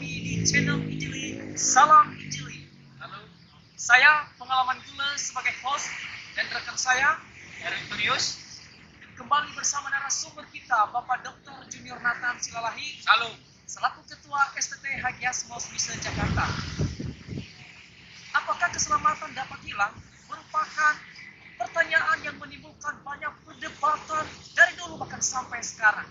lagi di channel Injili, Salam Injili. Halo, saya Pengalaman Gula sebagai host dan rekan saya, Erik Tunius. Kembali bersama narasumber kita, Bapak Dr. Junior Nathan Silalahi. Halo, selaku Ketua STT Hagiasmos Misa Jakarta. Apakah keselamatan dapat hilang? Merupakan pertanyaan yang menimbulkan banyak perdebatan dari dulu bahkan sampai sekarang.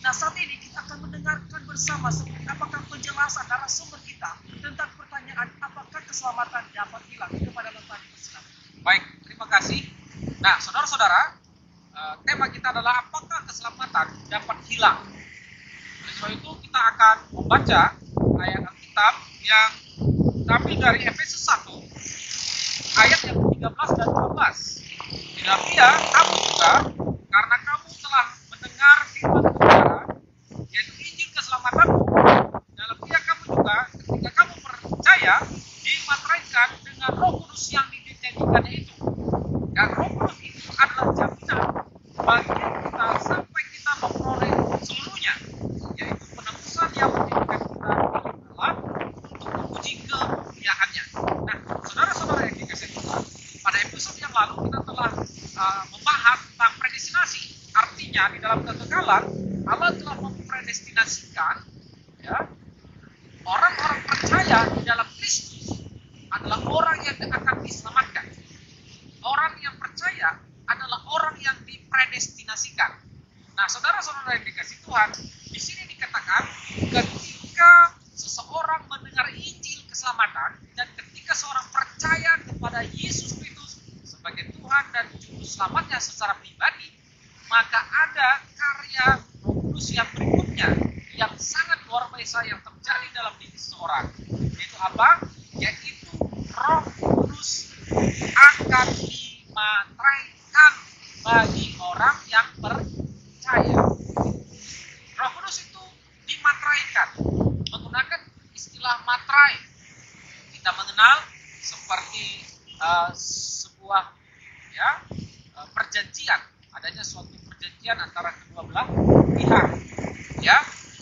Nah, saat ini kita akan mendengarkan bersama apakah penjelasan narasumber kita tentang pertanyaan apakah keselamatan dapat hilang kepada Bapak Dr. Baik, terima kasih. Nah, saudara-saudara, tema kita adalah apakah keselamatan dapat hilang. Oleh sebab itu kita akan membaca ayat Alkitab yang diambil dari Efesus 1 ayat yang ke-13 dan 12. Di dalam dia kamu juga, karena kamu telah mendengar firman Tuhan, yaitu Injil keselamatanmu, dalam dia kamu juga ketika kamu percaya dimateraikan dengan Roh Kudus yang dijanjikannya itu. Dan Roh Kudus itu adalah jaminan bagi kita sampai kita memperoleh seluruhnya, yaitu penebusan yang menjadikan kita milik Allah untuk memuji kemuliaannya. Nah, saudara-saudara yang dikasih Tuhan, pada episode yang lalu kita telah membahas tentang predestinasi. Artinya di dalam kekekalan Allah telah mempredestinasikan orang-orang percaya di dalam Kristus adalah orang yang akan diselamatkan. Orang yang percaya adalah orang yang dipredestinasikan. Nah, saudara-saudara yang dikasih Tuhan, di sini dikatakan ketika seseorang mendengar Injil keselamatan dan ketika seorang percaya kepada Yesus Kristus sebagai Tuhan dan Juru Selamatnya secara pribadi, maka ada karya Roh Kudus yang berikutnya yang sangat luar biasa yang terjadi dalam diri seseorang. Yaitu apa? Yaitu Roh Kudus akan dimateraikan bagi orang yang percaya. Roh Kudus itu dimateraikan menggunakan istilah materai. Kita mengenal seperti sebuah perjanjian, adanya suatu perjanjian antara kedua belah pihak.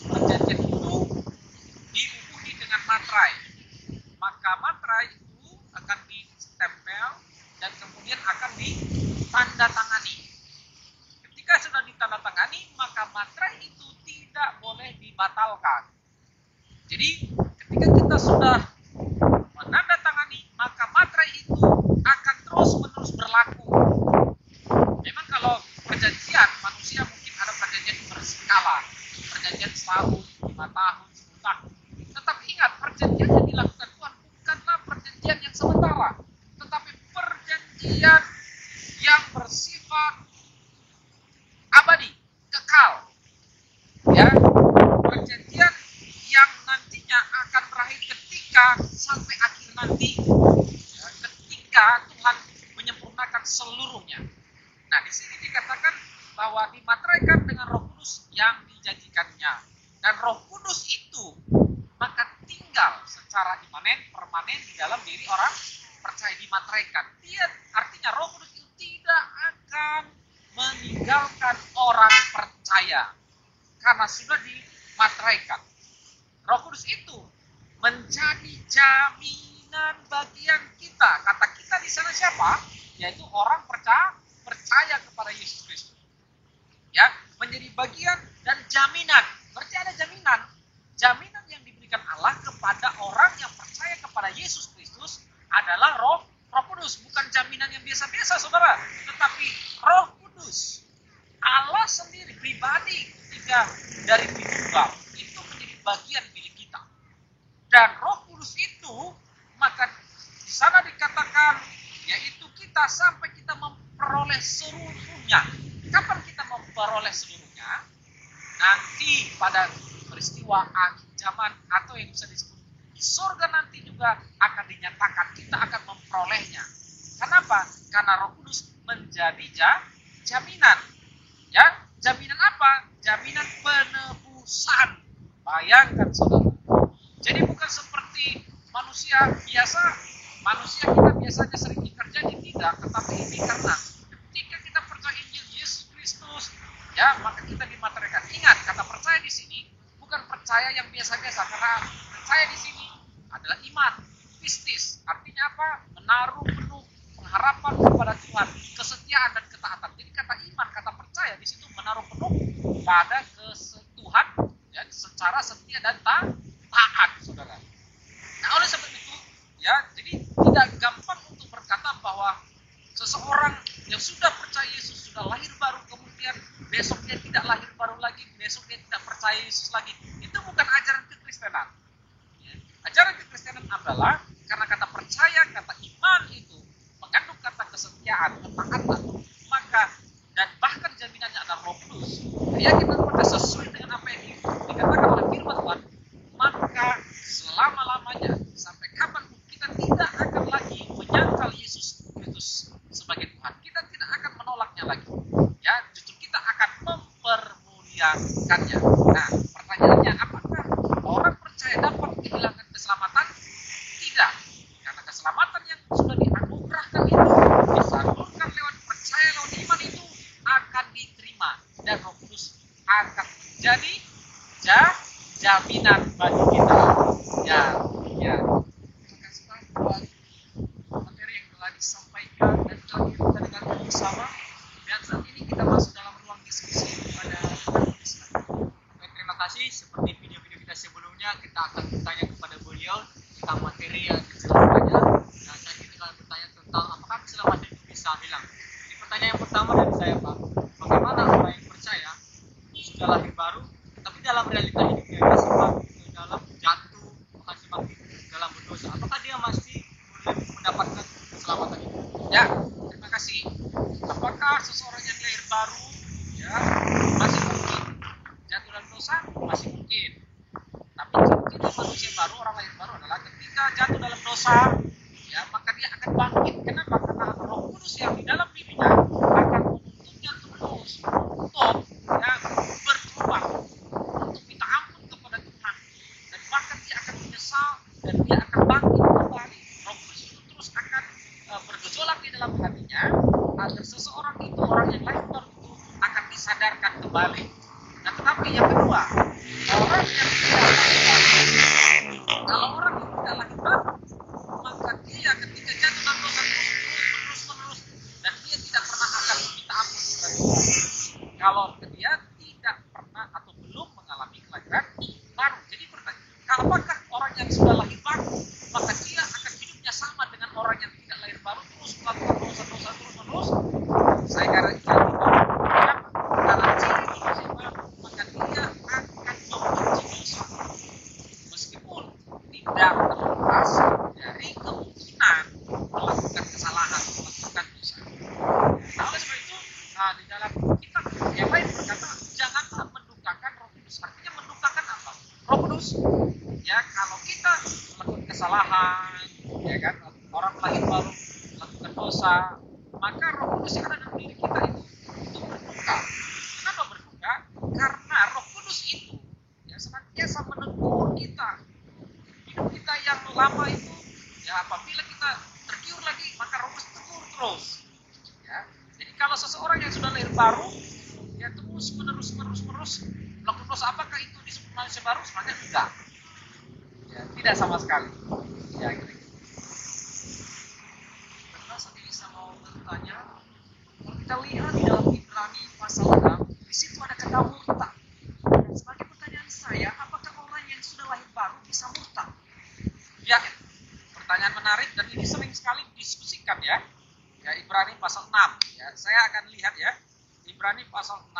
Perjanjian itu dihubungi dengan materai. Maka materai itu akan ditempel dan kemudian akan ditandatangani. Ketika sudah ditandatangani, maka materai itu tidak boleh dibatalkan. Jadi, ketika kita sudah menandatangani, maka materai itu akan terus-menerus berlaku. Memang kalau perjanjian, manusia mungkin ada perjanjian berskala. Perjanjian setahun, 5 tahun, 10 tahun. Tetapi ingat, perjanjian yang dilakukan Tuhan bukanlah perjanjian yang sementara. Tetapi perjanjian yang bersifat abadi, kekal. Perjanjian yang nantinya akan berakhir ketika sampai akhir nanti. Ketika Tuhan menyempurnakan seluruhnya. Nah, di sini dikatakan bahwa dimateraikan dengan Roh Kudus yang dijanjikannya. Dan Roh Kudus itu maka tinggal secara imanen, permanen di dalam diri orang percaya dimateraikan. Dia artinya Roh Kudus itu tidak akan meninggalkan orang percaya karena sudah dimateraikan. Roh Kudus itu menjadi jaminan bagian kita. Kata kita di sana siapa? Yaitu orang percaya kepada Yesus Kristus. Menjadi bagian dan jaminan. Berarti ada jaminan. Jaminan yang diberikan Allah kepada orang yang percaya kepada Yesus Kristus adalah Roh Kudus. Bukan jaminan yang biasa-biasa, saudara. Tetapi Roh Kudus. Allah sendiri pribadi ketika dari Tritunggal itu menjadi bagian milik kita. Dan Roh Kudus itu maka di sana dikatakan yaitu kita sampai kita memperoleh seluruhnya. Kapan kita memperoleh seluruhnya? Nanti pada peristiwa akhir zaman atau yang bisa disebut di surga nanti juga akan dinyatakan kita akan memperolehnya. Kenapa? Karena Roh Kudus menjadi jaminan. Jaminan apa? Jaminan penebusan. Bayangkan saudara. Jadi bukan seperti manusia biasa. Manusia kita biasanya sering terjadi tidak, tetapi ini karena ketika kita percaya Injil Yesus Kristus, maka kita dimateraikan. Ingat, kata percaya di sini bukan percaya yang biasa-biasa, karena percaya di sini adalah iman, pistis. Artinya apa? Menaruh penuh pengharapan kepada Tuhan, kesetiaan dan ketaatan. Jadi kata iman, kata percaya di situ menaruh penuh pada Tuhan ya, secara setia dan taat, saudara. Nah, oleh sebab itu, ya, jadi tidak gampang untuk berkata bahwa seseorang yang sudah percaya Yesus, sudah lahir baru, kemudian besok dia tidak lahir baru lagi, besok dia tidak percaya Yesus lagi. Itu bukan ajaran kekristenan. Ya. Ajaran kekristenan adalah karena kata percaya, kata iman itu mengandung kata kesetiaan, ketaatan, maka dan bahkan jaminannya adalah Roh Kudus. Keyakinan pada sesuai dengan apa yang dikatakan oleh firman Tuhan, maka selama-lamanya sampai kapanpun kita tidak akan lagi menyangkal Yesus Kristus sebagai Tuhan. Kita tidak akan menolaknya lagi. Ya, justru kita akan mempermuliakannya. Nah, pertanyaannya, apakah orang percaya dapat kehilangan keselamatan? Tidak. Karena keselamatan yang sudah dianugerahkan itu, disalurkan lewat percaya lewat iman itu akan diterima dan Roh Kudus akan menjadi jaminan bagi kita. Ya. Terima kasih Pak buat materi yang telah disampaikan dan telah kita dengarkan bersama. Dan saat ini kita masuk dalam ruang diskusi pada Terima kasih. Seperti video-video kita sebelumnya, kita akan bertanya kepada beliau tentang materi yang keselamanya. Dan saat ini kita akan bertanya tentang apakah keselamatan itu bisa hilang. Jadi pertanyaan yang pertama dari saya, Pak, bagaimana orang yang percaya sudah lahir baru, tapi dalam realita hidupnya dia semakin dalam jatuh, bahkan semakin dalam berdosa, apakah dia masih mendapatkan keselamatan itu? Ya, terima kasih. Apakah seseorang yang lahir baru ya masih mungkin jatuh dalam dosa? Masih mungkin. Tapi ciri manusia baru, orang lahir baru adalah ketika jatuh dalam dosa, ya maka dia akan bangkit. Kenapa? Karena Roh Kudus yang di dalam dirinya akan menuntunnya terus untuk ya bertobat, untuk minta ampun kepada Tuhan, dan bahkan dia akan menyesal dan dia akan bangkit kembali. Roh Kudus itu terus akan bergejolak di dalam hatinya agar seseorang itu, orang yang lahir baru itu akan disadarkan kembali. Nah, tetapi yang kedua, orang yang tidak lahir baru, kalau orang yang tidak lahir baru, maka dia ketika jatuh dalam dosa terus dan dia tidak pernah akan meminta ampun kepada Tuhan. Kalau dia tidak pernah atau belum mengalami kelahiran baru. Jadi apakah orang yang sudah lahir baru, maka dia akan hidupnya sama dengan orang yang tidak lahir baru, terus melakukan dosa-dosa terus-menerus? Saya kira tidak. Kenapa? Karena ciri manusia baru, maka dia akan membenci dosa. Meskipun tidak terlepas dari kemungkinan melakukan kesalahan, melakukan dosa. Nah, oleh sebab itu, di dalam kitab yang lain berkata, janganlah mendukakan Roh Kudus. Artinya mendukakan apa? Roh Kudus, ya kalau kita melakukan kesalahan, ya kan, orang lahir baru melakukan dosa, maka Roh Kudus yang ada dalam diri kita itu berduka. Kenapa berduka? Karena Roh Kudus itu ya senantiasa menegur kita. Hidup kita yang lama itu, ya apabila kita tergiur lagi, maka Roh Kudus tegur terus. Ya. Jadi kalau seseorang yang sudah lahir baru, ya terus menerus melakukan dosa, apakah itu disebut manusia baru? Sebenarnya tidak. Ya, tidak sama sekali. Ya, kira-kira. Karena saat ini saya mau bertanya, kalau kita lihat di dalam Ibrani pasal 6, di situ ada kata murtad. Dan sebagai pertanyaan saya, apakah orang yang sudah lahir baru bisa murtad? Ya, pertanyaan menarik dan ini sering sekali didiskusikan ya. Ya, Ibrani pasal 6. Ya, saya akan lihat ya. Ibrani pasal 6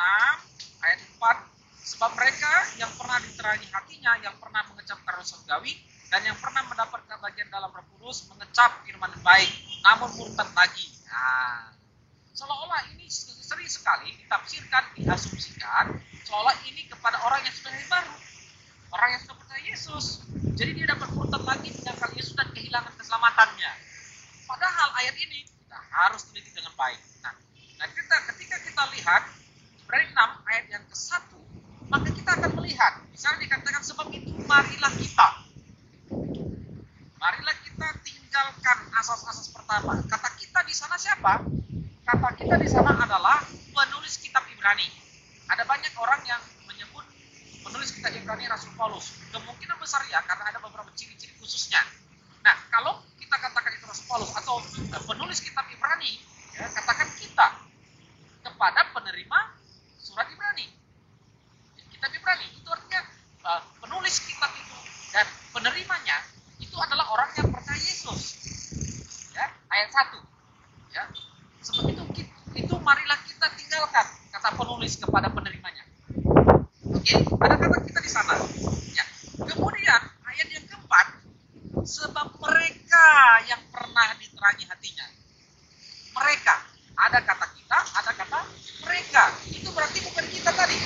ayat 4. Sebab mereka yang pernah diterangi hatinya, yang pernah mengecap karunia surgawi, dan yang pernah mendapatkan bagian dalam Roh Kudus, mengecap firman baik, namun murtad lagi. Nah, seolah-olah ini sering sekali ditafsirkan, diasumsikan, seolah ini kepada orang yang sudah lahir baru, orang yang sudah percaya Yesus. Jadi dia dapat murtad lagi, menyangkal Yesus dan kehilangan keselamatannya. Padahal ayat ini kita harus teliti dengan baik. Nah ketika kita lihat Ibrani 6 ayat yang ke-1, maka kita akan melihat, misalnya dikatakan sebab itu marilah kita tinggalkan asas-asas pertama. Kata kita di sana siapa? Kata kita di sana adalah penulis kitab Ibrani. Ada banyak orang yang menyebut penulis kitab Ibrani Rasul Paulus? Kemungkinan besar ya, karena ada beberapa ciri-ciri khususnya. Nah, kalau kita katakan itu Rasul Paulus atau penulis kitab Ibrani, ya, katakan kita kepada penerima surat Ibrani. Kitab Ibrani itu artinya penulis kitab itu dan penerimanya itu adalah orang yang percaya Yesus. Ya, ayat 1. Ya. Sebab itu marilah kita tinggalkan, kata penulis kepada penerimanya. Oke, ada kata kita di sana. Ya. Kemudian ayat yang keempat, sebab mereka yang pernah diterangi hatinya. Mereka, ada kata kita, ada kata mereka. Itu berarti bukan kita tadi.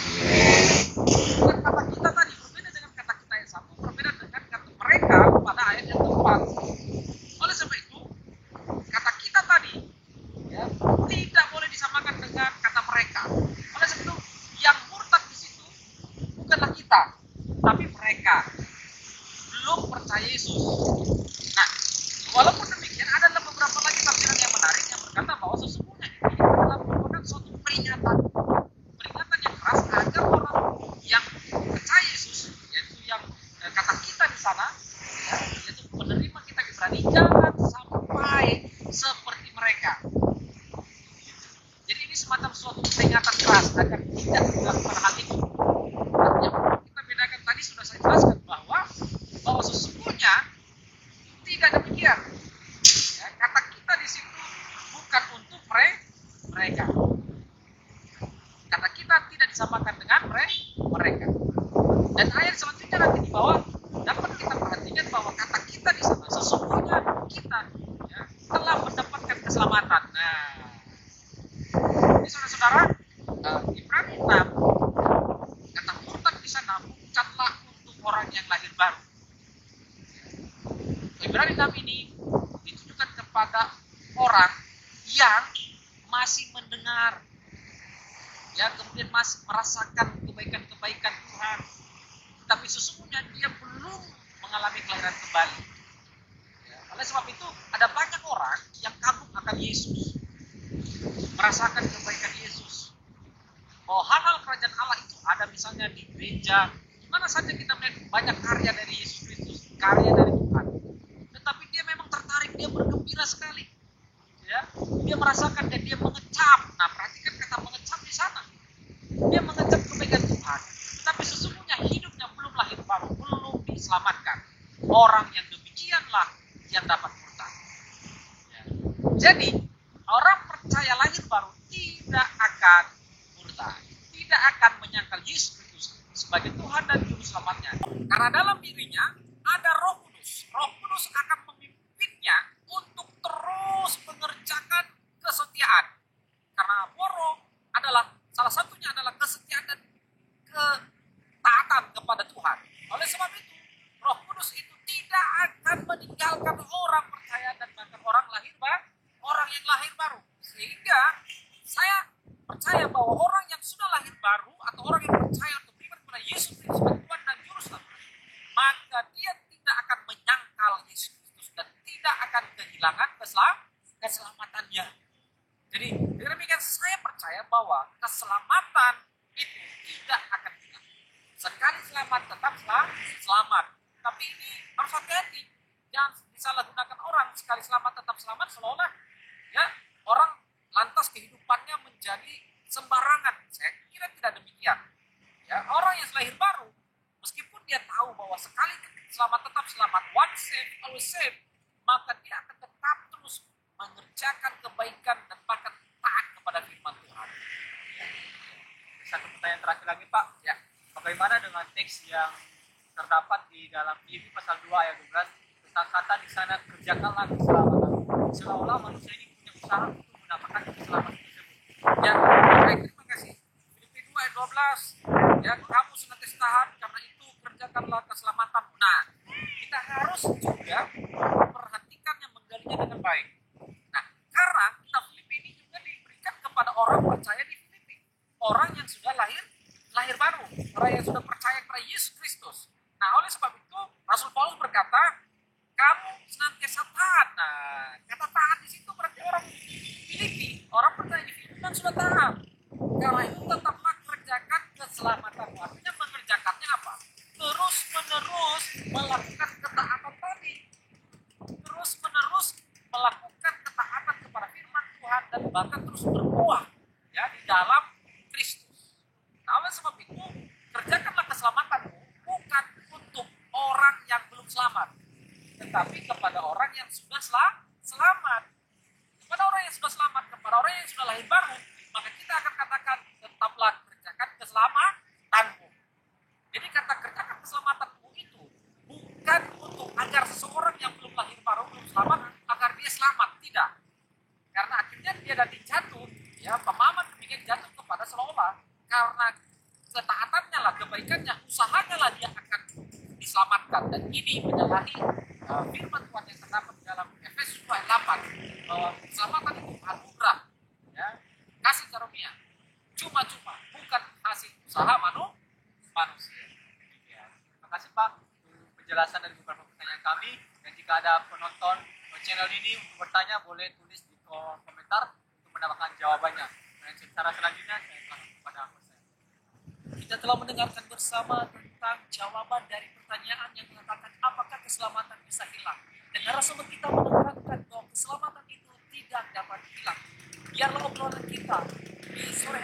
Bukan kata kita tadi, berbeda dengan kata kita yang satu, berbeda dengan kata mereka pada ayat yang keempat. Oleh sebab itu, kata kita tadi ya, tidak boleh disamakan dengan kata mereka. Oleh sebab itu, yang murtad di situ bukanlah kita, tapi mereka belum percaya Yesus. Nah, walaupun demikian, ada beberapa lagi tafsiran yang menarik yang berkata bahwa sesungguhnya ini adalah merupakan suatu peringatan yang keras agar orang yang percaya Yesus, yaitu yang kata kita di sana, ya, yaitu penerima kitab Ibrani, jangan sampai seperti mereka. Jadi ini semacam suatu peringatan keras agar tidak melakukan hal itu. Dan yang kita bedakan tadi sudah saya jelaskan bahwa sesungguhnya tidak demikian. Ya, kata kita di situ bukan untuk mereka. Kata kita tidak disamakan dengan mereka. Dan ayat selanjutnya nanti di bawah dapat kita perhatikan bahwa kata kita di sana sesungguhnya kita ya, telah mendapatkan keselamatan. Nah, ini saudara-saudara, Ibrani 6 kata murtad di sana bukanlah untuk orang yang lahir baru. Ibrani 6 ini ditujukan kepada orang yang masih mendengar, ya, kemudian masih merasakan kebaikan-kebaikan Tuhan, tapi sesungguhnya dia belum mengalami kelahiran kembali. Ya, oleh sebab itu ada banyak orang yang kagum akan Yesus, merasakan kebaikan Yesus, bahwa hal-hal kerajaan Allah itu ada misalnya di gereja, di mana saja kita melihat banyak karya dari Yesus Kristus, karya dari Tuhan. Tetapi dia memang tertarik, dia bergembira sekali, ya, dia merasakan dan dia mengecap. Nah, perhatikan kata mengecap di sana. Dia mengecap kebaikan Tuhan, tetapi sesungguhnya hidupnya belum lahir baru, belum diselamatkan. Orang yang demikianlah yang dapat murtad. Ya. Jadi orang percaya lahir baru tidak akan murtad, tidak akan menyangkal Yesus Kristus sebagai Tuhan dan Juru Selamatnya. Karena dalam dirinya ada Roh Kudus. Roh Kudus akan memimpinnya untuk terus mengerjakan kesetiaan. Karena Roh adalah salah satunya adalah kesetiaan dan ketaatan kepada Tuhan. Oleh sebab itu, Roh Kudus itu tidak akan meninggalkan orang percaya dan bahkan orang yang lahir baru. Sehingga saya percaya bahwa orang yang sudah lahir baru atau orang yang percaya untuk beriman kepada Yesus Kristus sebagai Tuhan dan Juru Selamat, maka dia tidak akan menyangkal Yesus Kristus dan tidak akan kehilangan keselamatannya. Jadi dengan demikian saya percaya bahwa keselamatan itu tidak akan hilang. Sekali selamat tetap selamat. Tapi ini harus hati-hati. Jangan disalahgunakan orang. Sekali selamat tetap selamat seolah-olah ya orang lantas kehidupannya menjadi sembarangan. Saya kira tidak demikian. Ya, orang yang lahir baru meskipun dia tahu bahwa sekali selamat tetap selamat, once saved always saved, maka dia akan tetap terus mengerjakan kebaikan dan bahkan taat kepada firman Tuhan. Satu pertanyaan terakhir lagi Pak. Ya. Bagaimana dengan teks yang terdapat di dalam Filipi pasal 2 ayat 12 tentang kata di sana kerjakanlah keselamatan. Seolah-olah manusia ini punya usaha untuk mendapatkan keselamatan tersebut. Ya, baik, terima kasih. Filipi 2 ayat 12. Ya, kamu senantiasa tahan karena itu kerjakanlah keselamatan. Nah, kita harus juga perhatikan yang menggalinya dengan baik. Nah, karena kitab Filipi ini juga diberikan kepada orang percaya di Filipi. Orang yang sudah lahir baru, orang yang sudah percaya kepada Yesus Kristus. Nah, oleh sebab itu Rasul Paulus berkata, kamu senantiasa taat. Nah, kata taat di situ berarti orang Filipi, orang percaya di Filipi kan sudah taat. Karena itu tetaplah kerjakan keselamatan. Artinya mengerjakannya tetapi kepada orang yang sudah selamat. Kepada orang yang sudah selamat, kepada orang yang sudah lahir baru, maka kita akan katakan tetaplah kerjakan keselamatanmu. Jadi kata kerjakan keselamatanmu itu bukan untuk agar seseorang yang belum lahir baru, belum selamat, agar dia selamat. Tidak. Karena akhirnya dia nanti jatuh, ya pemahaman demikian jatuh kepada seolah-olah karena ketaatannya lah, kebaikannya, usahanya lah dia akan diselamatkan. Dan ini menyalahi firman Tuhan yang terdapat dalam Efesus 8 bahwa keselamatan itu anugerah, ya, kasih karunia, cuma-cuma, bukan hasil usaha manusia. Ya, terima kasih Pak untuk penjelasan dari beberapa pertanyaan kami. Dan jika ada penonton channel ini untuk bertanya, boleh tulis di kolom komentar untuk mendapatkan jawabannya. Dan secara selanjutnya saya akan kepada host saya. Kita telah mendengarkan bersama tentang jawaban dari pertanyaan yang mengatakan apakah keselamatan bisa hilang. Dan narasumber kita menekankan bahwa keselamatan itu tidak dapat hilang. Biarlah obrolan kita di sore